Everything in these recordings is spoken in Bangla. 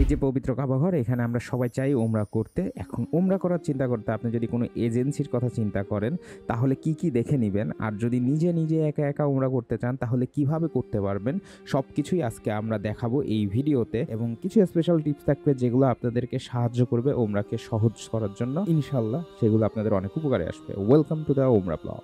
এই যে পবিত্র কাবা ঘর, এখানে আমরা সবাই চাই ওমরা করতে। এখন ওমরা করার চিন্তা করতে আপনি যদি কোনো এজেন্সির কথা চিন্তা করেন, তাহলে কি, কি দেখে নিবেন? আর যদি নিজে, নিজে একা, একা ওমরা করতে চান তাহলে কিভাবে করতে পারবেন? সবকিছুই আজকে আমরা দেখাবো এই ভিডিওতে এবং কিছু স্পেশাল টিপস থাকবে যেগুলো আপনাদেরকে সাহায্য করবে ওমরাকে সহজ করার জন্য। ইনশাআল্লাহ সেগুলো আপনাদের অনেক উপকারে আসবে। ওয়েলকাম টু দ্য ওমরা ব্লগ।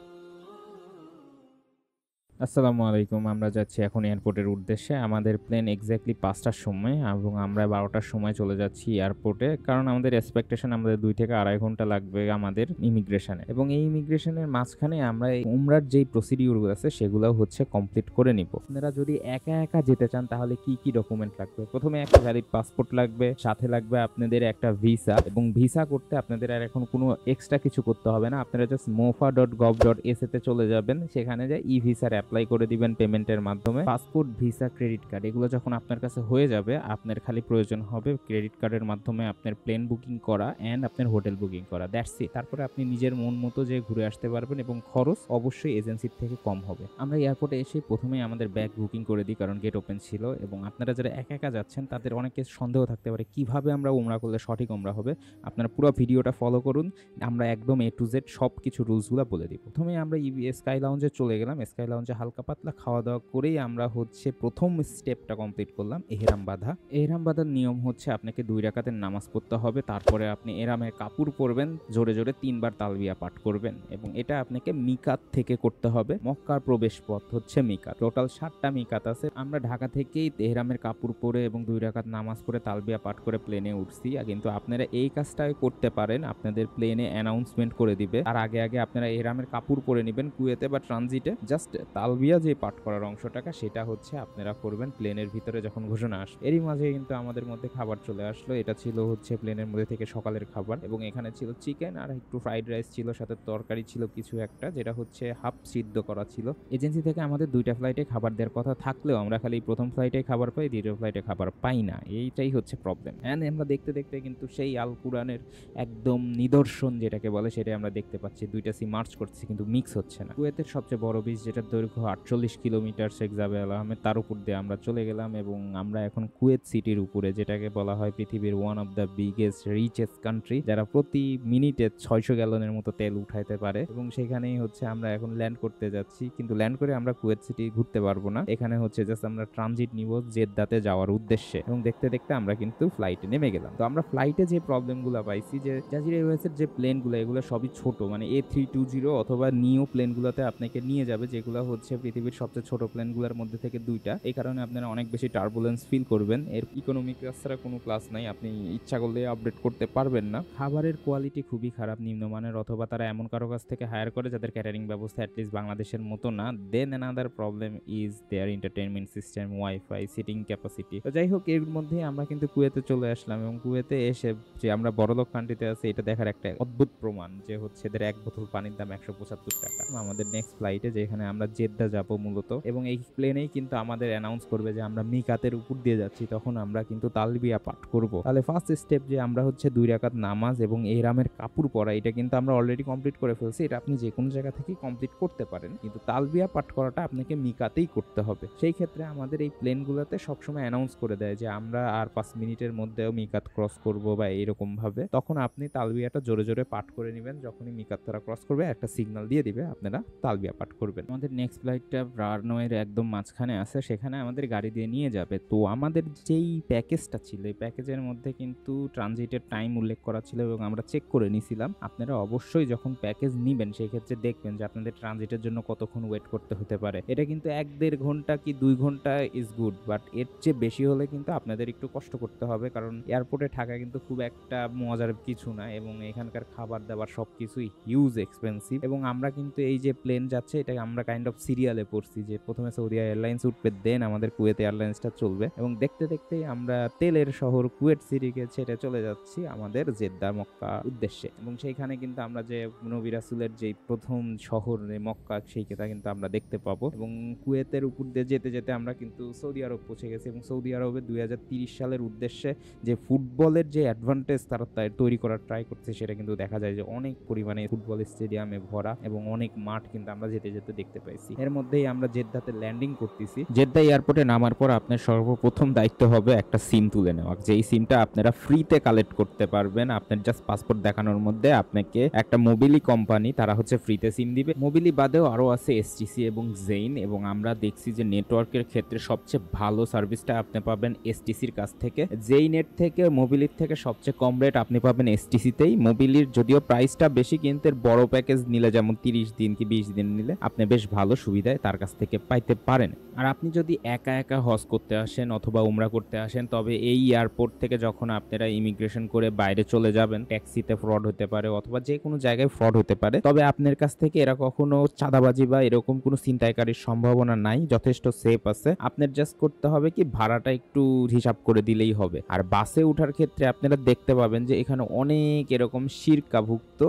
আসসালামু আলাইকুম। আমরা যাচ্ছি এখন এয়ারপোর্টের উদ্দেশ্যে। আমাদের প্লেন এক্স্যাক্টলি ৫টার সময় এবং আমরা ১২টার সময় চলে যাচ্ছি এয়ারপোর্টে। কারণ আমাদের এক্সপেকটেশন আমাদের ২ থেকে ২.৫ ঘন্টা লাগবে আমাদের ইমিগ্রেশনে। এবং এই ইমিগ্রেশনের মাঝখানে আমরা এই উমরার যেই প্রসিডিউরগুলো আছে সেগুলাও হচ্ছে কমপ্লিট করে নিব। আপনারা যদি একা, একা যেতে চান তাহলে কি, কি ডকুমেন্ট লাগবে? প্রথমে একটা ভ্যালিড পাসপোর্ট লাগবে, সাথে লাগবে আপনাদের একটা ভিসা এবং ভিসা করতে আপনাদের আর এখন কোনো এক্সট্রা কিছু করতে হবে না। আপনারা জাস্ট mofa.gov.sa তে চলে যাবেন। সেখানে যে ই-ভিসার অ্যাপ্লাই করে দিবেন পেমেন্টের মাধ্যমে। পাসপোর্ট, ভিসা, ক্রেডিট কার্ড এগুলো যখন আপনার কাছে হয়ে যাবে, আপনার খালি প্রয়োজন হবে ক্রেডিট কার্ডের মাধ্যমে আপনার প্লেন বুকিং করা এন্ড আপনার হোটেল বুকিং করা। That's it. তারপরে আপনি নিজের মন মতো যে ঘুরে আসতে পারবেন এবং খরচ অবশ্যই এজেন্সির থেকে কম হবে। আমরা এয়ারপোর্টে এসে প্রথমেই আমাদের ব্যাগ বুকিং করে দিই কারণ গেট ওপেন ছিল এবং আপনারা যারা একা, একা যাচ্ছেন তাদের অনেকের সন্দেহ থাকতে পারে কিভাবে আমরা উমরা করলে সঠিক উমরা হবে। আপনারা পুরো ভিডিওটা ফলো করুন। আমরা একদম A to Z সবকিছু রুলসগুলো বলে দিব। প্রথমে আমরা স্কাই লাউঞ্জে চলে গেলাম। স্কাই লাউঞ্জে হালকা পাতলা খাওয়া দাওয়া করেই আমরা হচ্ছে প্রথম স্টেপটা কমপ্লিট করলাম, এহরাম বাঁধা। এহরাম বাঁধার নিয়ম হচ্ছে আপনাকে 2 রাকাতের নামাজ পড়তে হবে। তারপরে আপনি এহরামের কাপড় পরবেন, জোরে জোরে 3 বার তালবিয়া পাঠ করবেন এবং এটা আপনাকে মিকাত থেকে করতে হবে। মক্কার প্রবেশ পথ হচ্ছে মিকাত। টোটাল 7টা মিকাত আছে। আমরা ঢাকা থেকেই এহরামের কাপড় পরে এবং 2 রাকাত নামাজ পড়ে তালবিয়া পাঠ করে প্লেনে উঠছি। কিন্তু আপনারা এই কাজটাই করতে পারেন। আপনাদের প্লেনে অ্যানাউন্সমেন্ট করে দিবে। আর আগে আগে আপনারা এহরামের কাপড় পরে নেবেন কুয়েতে বা ট্রানজিটে। জাস্ট তালবিয়া যে পাঠ করার অংশটাকে সেটা হচ্ছে আপনারা করবেন প্লেনের ভিতরে যখন ঘোষণা আসবে। এরই মাঝে কিন্তু আমাদের মধ্যে খাবার চলে আসলো। এটা ছিল হচ্ছে প্লেনের মধ্যে থেকে সকালের খাবার এবং এখানে ছিল চিকেন আর একটু ফ্রাইড রাইস ছিল, সাথে তরকারি ছিল কিছু একটা, যেটা হচ্ছে হাফ সিদ্ধ করা ছিল। এজেন্সি থেকে আমাদের 2টা ফ্লাইটে খাবার দেওয়ার কথা থাকলেও আমরা খালি প্রথম ফ্লাইটে খাবার পাই, দ্বিতীয় ফ্লাইটে খাবার পাই না। এইটাই হচ্ছে প্রবলেম। হ্যাঁ, আমরা দেখতে দেখতে কিন্তু সেই আল কুরআনের একদম নিদর্শন যেটাকে বলে সেটাই আমরা দেখতে পাচ্ছি। 2টা সি মার্চ করছে কিন্তু মিক্স হচ্ছে না। কুয়েতের সবচেয়ে বড় বিচ যেটার দৈর্ঘ্য 48 কিলোমিটার, শেখ জাবেল আহমেদ, তার উপর দিয়ে আমরা চলে গেলাম এবং আমরা এখন কুয়েত সিটির উপরে, যেটাকে বলা হয় পৃথিবীর one of the biggest richest country, যারা প্রতি মিনিটে 600 গ্যালনের মতো তেল উঠাইতে পারে এবং সেখানেই হচ্ছে আমরা এখন ল্যান্ড করতে যাচ্ছি। কিন্তু ল্যান্ড করে আমরা কুয়েত সিটি ঘুরতে পারবো না। এখানে হচ্ছে জাস্ট আমরা ট্রানজিট নিব জেদ্দাতে যাওয়ার উদ্দেশ্যে এবং দেখতে দেখতে আমরা কিন্তু ফ্লাইটে নেমে গেলাম। তো আমরা ফ্লাইটে যে প্রবলেমগুলো পাইছি, যে জাজিরা এয়ারওয়েজের যে প্লেনগুলো এগুলো সবই ছোট, মানে A320 অথবা নিও প্লেনগুলোতে আপনাকে নিয়ে যাবে, যেগুলো হচ্ছে পৃথিবীর সবচেয়ে ছোট প্লেনগুলোর মধ্যে থেকে 2টা। এই কারণে আপনারা অনেক বেশি টার্বুলেন্স ফিল করবেন। এর ইকোনমি ক্লাস ছাড়া কোনো ক্লাস নাই, আপনি ইচ্ছা করলে আপডেট করতে পারবেন না। খাবারের কোয়ালিটি খুবই খারাপ, নিম্নমানের, অথবা তারা এমন কারো কাছ থেকে হায়ার করে যাদের ক্যাটারিং ব্যবস্থা অ্যাটলিস্ট বাংলাদেশের মতো না। Then another problem is there entertainment system, wifi, seating capacity. তো যাই হোক, এর মধ্যে আমরা কিন্তু কুয়েতে চলে আসলাম এবং কুয়েতে এসে যে আমরা বড়লোক কান্ট্রিতে আছি এটা দেখার একটা অদ্ভুত প্রমাণ যে হচ্ছে এদের এক বোতল পানির দাম 175 টাকা। আমাদের নেক্সট ফ্লাইটে যেখানে আমরা জেদ্দা যাব মূলত, এবং এই প্লেনেই কিন্তু আমাদের অ্যানাউন্স করবে যে আমরা মিকাতের উপর দিয়ে যাচ্ছি, তখন আমরা কিন্তু তালবিয়া পাঠ করব। তাহলে ফার্স্ট স্টেপ যে আমরা হচ্ছে 2 রাকাত নামাজ এবং এহরামের কাপড় পরা, এটা কিন্তু আমরা অলরেডি কমপ্লিট করে ফেলছি। এটা আপনি যে কোনো জায়গা থেকে কমপ্লিট করতে পারেন, কিন্তু তালবিয়া পাঠ করাটা আপনাকে মিকাতেই করতে হবে। সেই ক্ষেত্রে আমাদের এই প্লেনগুলোতে সবসময় অ্যানাউন্স করে দেয় যে আমরা আর 5 মিনিটের মধ্যেও মিকাত ক্রস করব বা এইরকম ভাবে। তখন আপনি তালবিয়াটা জোরে জোরে পাঠ করে নেবেন। যখনই মিকাত তারা ক্রস করবে একটা সিগন্যাল দিয়ে দিবে, আপনারা তালবিয়া পাঠ করবেন। আমাদের নেক্সট ফ্লাইটটা রানওয়ের একদম মাঝখানে আছে, সেখানে আমাদের গাড়ি দিয়ে নিয়ে যাবে। তো আমাদের যেই প্যাকেজটা ছিল, এই প্যাকেজের মধ্যে কিন্তু ট্রানজিটের টাইম উল্লেখ করা ছিল এবং আমরা চেক করে নিয়েছিলাম। আপনারা অবশ্যই যখন প্যাকেজ নিবেন সেক্ষেত্রে দেখবেন যে আপনাদের ট্রানজিটের জন্য কতক্ষণ ওয়েট করতে হতে পারে। এটা কিন্তু 1-1.5 ঘন্টা কি 2 ঘন্টা ইজ গুড, বাট এর চেয়ে বেশি হলে কিন্তু আপনাদের একটু কষ্ট করতে হবে, কারণ এয়ারপোর্টে থাকা কিন্তু খুব একটা মজার কিছু না এবং এখানকার খাবার দাবার সবকিছুই হিউজ এক্সপেন্সিভ। এবং আমরা কিন্তু এই যে প্লেন যাচ্ছে এটা আমরা কাইন্ড অফ সিরিয়ালে পড়ছি, যে প্রথমে সৌদি এয়ারলাইন্স উঠবে, দেন আমাদের কুয়েত এয়ারলাইন্সটা চলবে এবং দেখতে দেখতেই আমরা তেলের শহর কুয়েত সিটিকে ছেড়ে চলে যাচ্ছি আমাদের জেদ্দা মক্কা উদ্দেশ্যে। এবং সেইখানে কিন্তু আমরা যে নবী রাসূলের যে প্রথম শহর মক্কা, সেইটা কিন্তু আমরা দেখতে পাবো। এবং কুয়েতের উপর দিয়ে যেতে যেতে আমরা কিন্তু সৌদি আরব পৌঁছে গেছি এবং সৌদি আরবে 2030 সালের উদ্দেশ্যে যে ফুটবলের যে অ্যাডভান্টেজ তারা তৈরি করার ট্রাই করছে, সেটা কিন্তু দেখা যায় যে অনেক পরিমাণে ফুটবল স্টেডিয়ামে ভরা এবং অনেক মাঠ কিন্তু আমরা যেতে যেতে দেখতে পাইছি। এর মধ্যেই আমরা জেদ্দাতে ল্যান্ডিং করতেছি। জেদ্দা এয়ারপোর্টে নামার পর আপনার সর্বপ্রথম দায়িত্ব হবে একটা সিম তুলে নেওয়া, যেই সিমটা আপনারা ফ্রিতে কালেক্ট করতে পারবেন। আপনার জাস্ট পাসপোর্ট দেখানোর মধ্যে আপনাকে একটা মোবিলি কোম্পানি তারা হচ্ছে ফ্রিতে সিম দিবে। মোবিলি বাদেও আরো আছে এসটিসি এবং জেইন, এবং আমরা দেখছি যে নেটওয়ার্কের ক্ষেত্রে সবচেয়ে ভালো সার্ভিসটা আপনি পাবেন এসটিসির কাছ থেকে। জেইনের থেকে মোবিলির থেকে সবচেয়ে কম রেট আপনি পাবেন এসটিসিতেই। মোবিলির যদিও প্রাইসটা বেশি, কিন্তু বড় প্যাকেজ নিলে যেমন 30 দিন কি 20 দিন নিলে আপনি বেশ ভালো সুবিধায় তার কাছ থেকে পাইতে পারেন। আর আপনি যদি একা একা হজ করতে আসেন অথবা উমরা করতে আসেন, তবে এই এয়ারপোর্ট থেকে যখন আপনারা ইমিগ্রেশন করে বাইরে চলে যাবেন, ট্যাক্সিতে ফ্রড হতে পারে অথবা যে কোনো জায়গায় ফ্রড হতে পারে, তবে আপনার কাছ থেকে এরা কখনো চাঁদাবাজি বা এরকম কোনো ছিনতাইকারীর সম্ভাবনা নাই, যথেষ্ট সেফ আছে। আপনার জাস্ট করতে হবে কি ভাড়াটা একটু হিসাব করে দিলেই হবে। আর বাসে ওঠার ক্ষেত্রে আপনারা দেখতে পাবেন যে এখানে অনেক এরকম শিরকাভুক্ত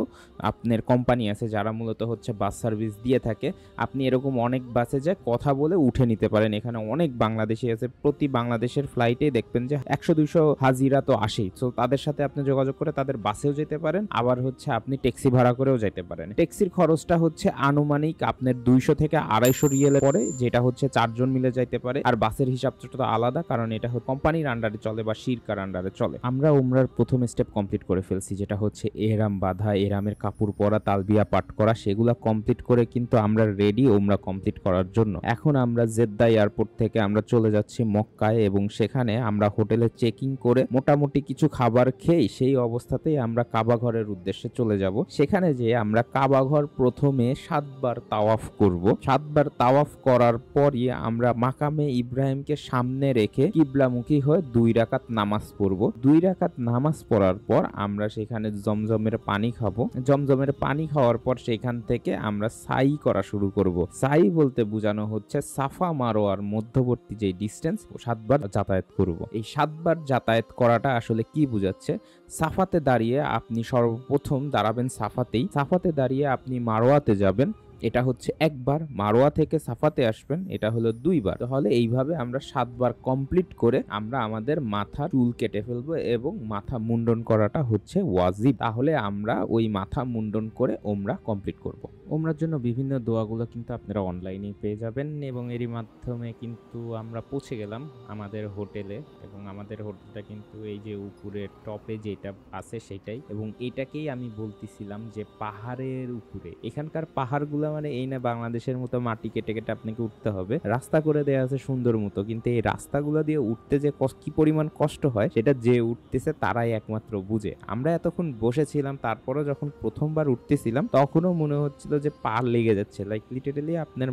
আপনার কোম্পানি আছে যারা মূলত হচ্ছে বাস সার্ভিস দিয়ে থাকে। আপনি এরকম অনেক বাসে যে কথা বলে উঠে নিতে পারেন। এখানে অনেক বাংলাদেশি আছে, প্রতি বাংলাদেশের ফ্লাইটে দেখবেন যে 100-200 হাজিরা তো আসেই। তো তাদের সাথে আপনি যোগাযোগ করে তাদের বাসেও যেতে পারেন, আবার হচ্ছে আপনি ট্যাক্সি ভাড়া করেও যেতে পারেন। ট্যাক্সির খরচটা হচ্ছে আনুমানিক আপনার 200 থেকে 250 রিয়েলে পড়ে, যেটা হচ্ছে 4 জন মিলে যাইতে পারে। আর বাসের হিসাবটা তো আলাদা, কারণ এটা হচ্ছে কোম্পানির আন্ডারে চলে বা শিরকার আন্ডারে চলে। আমরা উমরার প্রথম স্টেপ কমপ্লিট করে ফেলছি, যেটা হচ্ছে এহরাম বাঁধা, এহরামের কাপড় পরা, তালবিয়া পাঠ করা, সেগুলা কমপ্লিট করে কিন্তু আমরা রেডি উমরা কমপ্লিট করার জন্য। এখন আমরা জেদ্দা এয়ারপোর্ট থেকে আমরা চলে যাচ্ছি মক্কায়, এবং সেখানে আমরা হোটেলে চেকিং করে মোটামুটি কিছু খাবার খেয়ে সেই অবস্থাতেই আমরা কাবা ঘরের উদ্দেশ্যে চলে যাব। সেখানে যে আমরা কাবা ঘর প্রথমে 7 বার তাওয়াফ করব। 7 বার তাওয়াফ করার পরই আমরা মাকামে ইব্রাহিমকে সামনে রেখে কিবলামুখী হয়ে 2 রাকাত নামাজ পড়ব। 2 রাকাত নামাজ পড়ার পর আমরা সেখানে জমজমের পানি খাবো। জমজমের পানি খাওয়ার পর সেখান থেকে আমরা সাই করা শুরু করব। সাই বলতে বোঝানো হচ্ছে সাফা মারোয়ার মধ্যবর্তী যে ডিস্টেন্স, 7 বার যাতায়াত করব। এই 7 বার যাতায়াত করাটা আসলে কি বোঝাচ্ছে? সাফাতে দাঁড়িয়ে আপনি সর্বপ্রথম দাঁড়াবেন সাফাতেই, সাফাতে দাঁড়িয়ে আপনি মারোয়াতে যাবেন, এটা হচ্ছে একবার। মারোয়া থেকে সাফাতে আসবেন, এটা হলো 2 বার। তাহলে এইভাবে আমরা 7 বার কমপ্লিট করে আমরা আমাদের মাথা চুল কেটে ফেলবো, এবং মাথা মুন্ডন করাটা হচ্ছে ওয়াজিব। তাহলে আমরা ওই মাথা মুন্ডন করে ওমরা কমপ্লিট করব। ওমরার জন্য বিভিন্ন দোয়াগুলো কিন্তু আপনারা অনলাইনে পেয়ে যাবেন, এবং এরই মাধ্যমে কিন্তু আমরা পৌঁছে গেলাম আমাদের হোটেলে। এবং আমাদের হোটেলটা কিন্তু এই যে উপরের টপে যেটা আছে সেটাই, এবং এটাকেই আমি বলতেছিলাম যে পাহাড়ের উপরে। এখানকার পাহাড়গুলো মানে এই না বাংলাদেশের মতো মাটি কেটে কেটে আপনাকে উঠতে হবে, রাস্তা করে দেয়া আছে সুন্দর মতো, কিন্তু এই রাস্তাগুলো দিয়ে উঠতে যে কি পরিমাণ কষ্ট হয় সেটা যে উঠতেছে তারাই একমাত্র বুঝে। আমরা এতক্ষণ বসেছিলাম, তারপরও যখন প্রথমবার উঠতেছিলাম তখনও মনে হচ্ছিল যে পা লেগে যাচ্ছে, লাইক লিটারেলি আপনার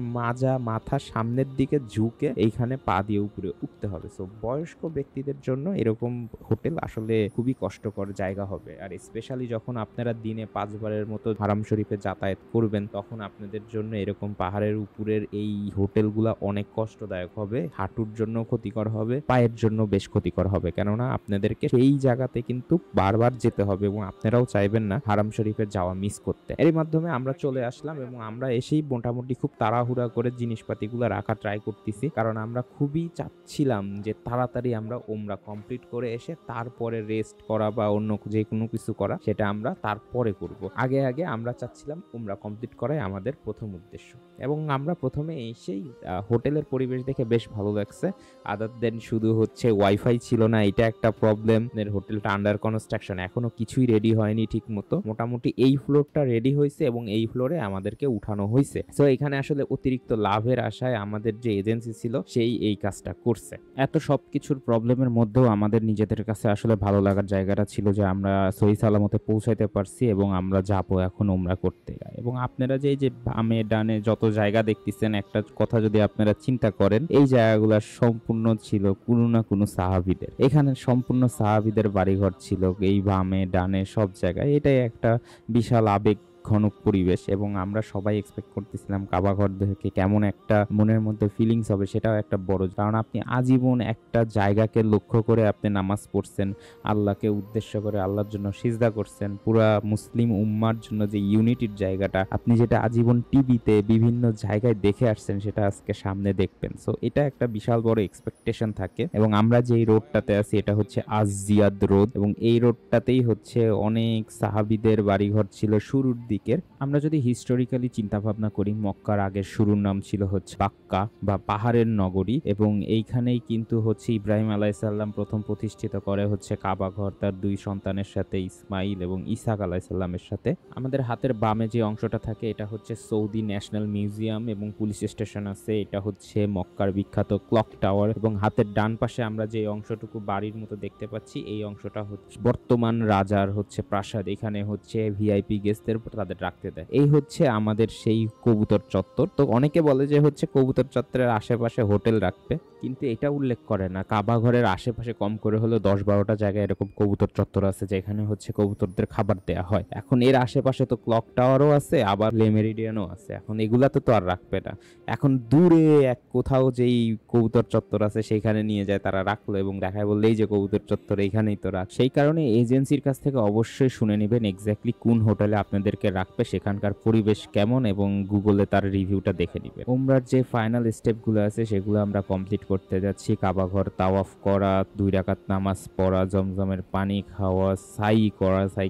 মাথা সামনের দিকে ঝুঁকে এইখানে পা দিয়ে উপরে উঠতে হবে। সো বয়স্ক ব্যক্তিদের জন্য এরকম হোটেল আসলে খুবই কষ্টকর জায়গা হবে। আর স্পেশালি যখন আপনারা দিনে 5 বারের মতো হারাম শরীফে যাতায়াত করবেন, তখন আপনাদের জন্য এরকম পাহাড়ের উপরের এই হোটেলগুলা অনেক কষ্টদায়ক হবে, হাঁটুর জন্য ক্ষতিকর হবে, পায়ের জন্য বেশ ক্ষতিকর হবে, কেননা আপনাদেরকে সেই জায়গাতে কিন্তু বারবার যেতে হবে, এবং আপনারাও চাইবেন না হারাম শরীফের যাওয়া মিস করতে। এর মাধ্যমে আমরা চলে আসলাম, এবং আমরা এসেই মোটামুটি খুব তাড়াহুড়া করে জিনিসপাতিগুলো রাখা ট্রাই করতেছি, কারণ আমরা খুবই চাচ্ছিলাম যে তাড়াতাড়ি আমরা ওমরা কমপ্লিট করে এসে তারপরে রেস্ট করা বা অন্য যে কোনো কিছু করা সেটা আমরা তারপরে করব। আগে আগে আমরা চাচ্ছিলাম ওমরা কমপ্লিট করাই আমাদের প্রথম উদ্দেশ্য। এবং আমরা প্রথমে এসেই হোটেলের পরিবেশ দেখে বেশ ভালো লাগছে। আদার দেন শুধু হচ্ছে ওয়াইফাই ছিল না, এটা একটা প্রবলেম। হোটেলটা আন্ডার কনস্ট্রাকশন, এখনো কিছুই রেডি হয়নি ঠিক মতো। মোটামুটি এই ফ্লোরটা রেডি হয়েছে এবং এই ফ্লোরে আমাদেরকে উঠানো হয়েছে। সো এখানে আসলে অতিরিক্ত লাভের আশায় আমাদের যে এজেন্সি ছিল সেই এই কাজটা করছে। এত সবকিছুর প্রবলেমের মধ্যেও আমাদের নিজেদের কাছে আসলে ভালো লাগার জায়গাটা ছিল যে আমরা সহি সালামতে পৌঁছাইতে পারছি, এবং আমরা যাবো এখন ওমরা করতে। এবং আপনারা যে বামে ডানে যত জায়গা দেখতেছেন, একটা কথা যদি আপনারা চিন্তা করেন, এই জায়গাগুলো সম্পূর্ণ ছিল কোনো না কোনো সাহাবীদের। এখানে সম্পূর্ণ সাহাবীদের বাড়িঘর ছিল এই বামে ডানে সব জায়গায়। এটাই একটা বিশাল আবেগ ঘন পরিবেশ, এবং আমরা সবাই এক্সপেক্ট করতেছিলাম কাবা ঘর দেখে কেমন একটা মনের মধ্যে ফিলিংস হবে, সেটাও একটা বড়, কারণ আপনি আজীবন একটা জায়গাকে লক্ষ্য করে আপনি নামাজ পড়ছেন, আল্লাহকে উদ্দেশ্য করে আল্লাহর জন্য সিজদা করছেন, পুরা মুসলিম উম্মার জন্য যে ইউনিটির জায়গাটা আপনি যেটা আজীবন টিভিতে বিভিন্ন জায়গায় দেখে আসছেন সেটা আজকে সামনে দেখবেন। সো এটা একটা বিশাল বড় এক্সপেকটেশন থাকে। এবং আমরা যেই রোডটাতে আছি এটা হচ্ছে আজ জিয়াদ রোড, এবং এই রোডটাতেই হচ্ছে অনেক সাহাবীদের বাড়িঘর ছিল। শুরুর দিকের। আমরা যদি হিস্টোরিক্যালি চিন্তা ভাবনা করি, মক্কার আগের শুরুর নাম ছিল হচ্ছে বাক্কা বা পাহাড়ের নগরী, এবং এইখানেই কিন্তু হচ্ছে ইব্রাহিম আলাইসাল্লাম প্রথম প্রতিষ্ঠিত করে হচ্ছে কাবা ঘর তার 2 সন্তানের সাথে, ইসমাইল এবং ইসাক আলাইসাল্লামের সাথে। আমাদের হাতের বামে যে অংশটা থাকে এটা হচ্ছে সৌদি ন্যাশনাল মিউজিয়াম এবং পুলিশ স্টেশন আছে, এটা হচ্ছে মক্কার বিখ্যাত ক্লক টাওয়ার, এবং হাতের ডান পাশে আমরা যে অংশটুকু বাড়ির মতো দেখতে পাচ্ছি এই অংশটা হচ্ছে বর্তমান রাজার হচ্ছে প্রাসাদ। এখানে হচ্ছে ভিআইপি গেস্টদের তাদের রাখতে দেয়। এই হচ্ছে আমাদের সেই কবুতর চত্বর। তো অনেকে বলে যে হচ্ছে কবুতর চত্বরের আশেপাশে হোটেল রাখবে, কিন্তু এটা উল্লেখ করে না কাবা ঘরের আশেপাশে কম করে হলো 10-12টা জায়গায় এরকম কবুতর চত্বর আছে যেখানে হচ্ছে কবুতরদের খাবার দেয়া হয়। এখন এর আশেপাশে তো ক্লক টাওয়ারও আছে, আবার লে মেরিডিয়ানও আছে। এখন এগুলাতে তো আর রাখবে না। এখন দূরে এক কোথাও যেই কবুতর চত্বর আছে সেখানে নিয়ে যায় তারা রাখলো, এবং দেখায় বললেই যে কবুতর চত্বর এইখানেই তো রাখ। সেই কারণে এজেন্সির কাছ থেকে অবশ্যই শুনে নেবেন এক্স্যাক্টলি কোন হোটেলে আপনাদেরকে রাখবে, সেখানকার পরিবেশ কেমন, এবং গুগলে তার রিভিউটা দেখে নেবেন। উমরার যে ফাইনাল স্টেপগুলো আছে সেগুলো আমরা কমপ্লিট করতে যাচ্ছি। কাবা ঘর তাওয়াফ করা, 2 রাকাত নামাজ পড়া, জমজমের পানি খাওয়া, সাই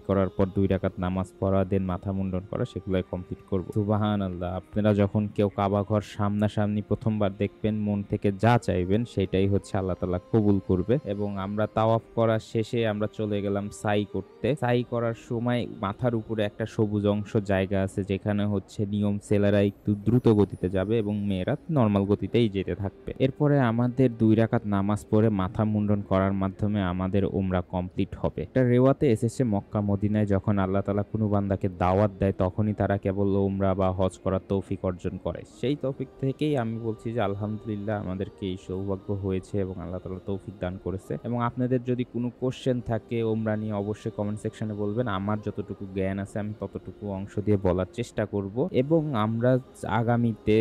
করার পর 2 রাকাত নামাজ পড়া, দেন মাথা মুন্ডন করা, সেগুলো কমপ্লিট করব। সুবহানাল্লাহ। আপনারা যখন কেউ কাবা ঘর সামনাসামনি প্রথমবার দেখবেন, মন থেকে যা চাইবেন সেটাই হচ্ছে আল্লাহ তাআলা কবুল করবে। এবং আমরা তাওয়াফ করা শেষে আমরা চলে গেলাম সাই করতে। সাই করার সময় মাথার উপরে একটা সবুজ অংশ জায়গা আছে যেখানে হচ্ছে নিয়ম ছেলেরা একটু দ্রুত গতিতে যাবে এবং মেয়েরা নর্মাল গতিতেই যেতে থাকবে। এরপরে আমাদের 2 রাকাত নামাজ পড়ে মাথা মুন্ডন করার মাধ্যমে আমাদের উমরা কমপ্লিট হবে। এটা রেওয়াতে এসেছে মক্কা মদিনায় যখন আল্লাহ তাআলা কোনো বান্দাকে দাওয়াত দেয় তখনই তারা কেবল উমরা বা হজ করার তৌফিক অর্জন করে। সেই তৌফিক থেকেই আমি বলছি যে আলহামদুলিল্লাহ আমাদেরকে এই সৌভাগ্য হয়েছে এবং আল্লাহ তাআলা তৌফিক দান করেছে। এবং আপনাদের যদি কোনো কোশ্চেন থাকে উমরা নিয়ে অবশ্যই কমেন্ট সেকশনে বলবেন। আমার যতটুকু জ্ঞান আছে আমি ততটুকু অংশ দিয়ে বলার চেষ্টা করব। এবং আমরা আগামীতে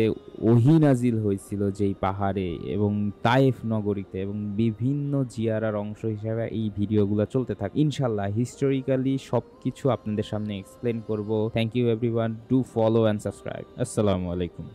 ওহী নাজিল হয়েছিল যেই পাহাড়ে এবং তায়েফ নগরীতে এবং বিভিন্ন জিয়ারার অংশ হিসেবে এই ভিডিওগুলো চলতে থাকে। ইনশাআল্লাহ হিস্টোরিক্যালি সবকিছু আপনাদের সামনে এক্সপ্লেন করব। Thank you everyone, do follow and subscribe. আসসালামু আলাইকুম।